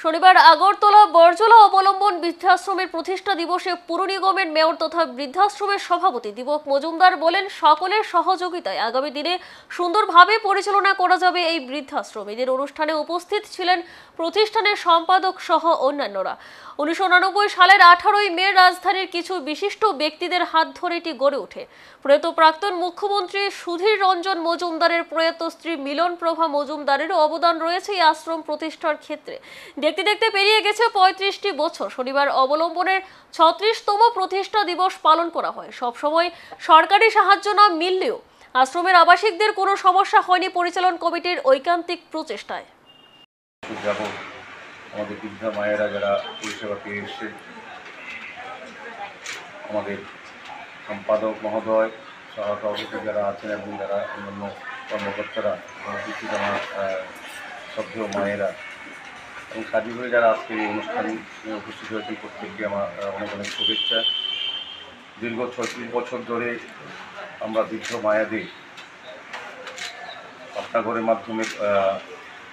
শনিবার আগরতলা বরজলা অবলম্বন বৃদ্ধাশ্রমের প্রতিষ্ঠা দিবসে পুর নিগমের মেয়র তথা বৃদ্ধাশ্রমের সভাপতি দীপক মজুমদার বলেন, সকলের সহযোগিতায় আগামী দিনে সুন্দরভাবে পরিচালনা করা যাবে এই বৃদ্ধাশ্রম। এদের অনুষ্ঠানে উপস্থিত ছিলেন প্রতিষ্ঠানের সম্পাদক সহ অন্যান্যরা। 1999 সালের 18ই মে রাজধানীর কিছু বিশিষ্ট ব্যক্তিদের হাত ধরে এটি গড়ে ওঠে। প্রয়াত প্রাক্তন মুখ্যমন্ত্রী সুধীর রঞ্জন মজুমদারের প্রয়াত স্ত্রী মিলন প্রভা মজুমদারেরও অবদান রয়েছে এই আশ্রম প্রতিষ্ঠার ক্ষেত্রে। দেখতে দেখতে পেরিয়ে গেছে 35টি বছর। শনিবার অবলম্বনের 36তম প্রতিষ্ঠা দিবস পালন করা হয়। সবসময় সরকারি সাহায্য না মিললেও আশ্রমের আবাসিকদের কোনো সমস্যা হয়নি পরিচালন কমিটির ঐকান্তিক প্রচেষ্টায়। আমাদের বৃদ্ধা মায়েরা যারা পরিষেবা পেয়ে এসছে, আমাদের সম্পাদক মহোদয়, সহসভাপতি যারা আছেন এবং যারা অন্যান্য কর্মকর্তারা, উপস্থিত আমার শ্রদ্ধেয় মায়েরা এবং সার্বিকভাবে যারা আজকে এই অনুষ্ঠানে উপস্থিত হয়েছেন, প্রত্যেককে আমার অনেক অনেক শুভেচ্ছা। দীর্ঘ 36 বছর ধরে আমরা বৃদ্ধ মায়েদের পাঠাগারের মাধ্যমে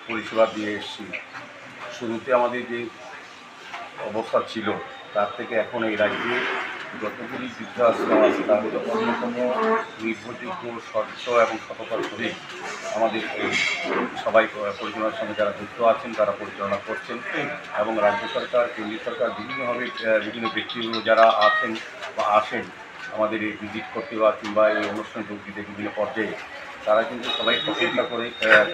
পরিষেবা দিয়ে এসেছি। শুরুতে আমাদের যে অবস্থা ছিল তার থেকে এখন এই রাজ্যে যতগুলি বৃদ্ধাশ্রম আছে তার মধ্যে অন্যতম নির্ভরযোগ্য, স্বচ্ছ এবং সততার সহিত আমাদের সবাই পরিচালনার সঙ্গে যারা যুক্ত আছেন তারা পরিচালনা করছেন এবং রাজ্য সরকার, কেন্দ্রীয় সরকার বিভিন্ন ব্যক্তিগুলো যারা আছেন বা আসেন আমাদের এই ভিজিট করতে বা কিংবা এই অনুষ্ঠানে যোগ দিতে বিভিন্ন পর্যায়ে, তারা কিন্তু সবাই প্রশংসা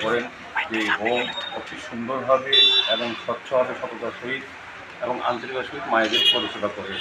করেন যে হোম অতি সুন্দরভাবে এবং স্বচ্ছভাবে, সততার সহিত এবং আন্তরিকতার সহিত মায়েদের পরিষেবা করে।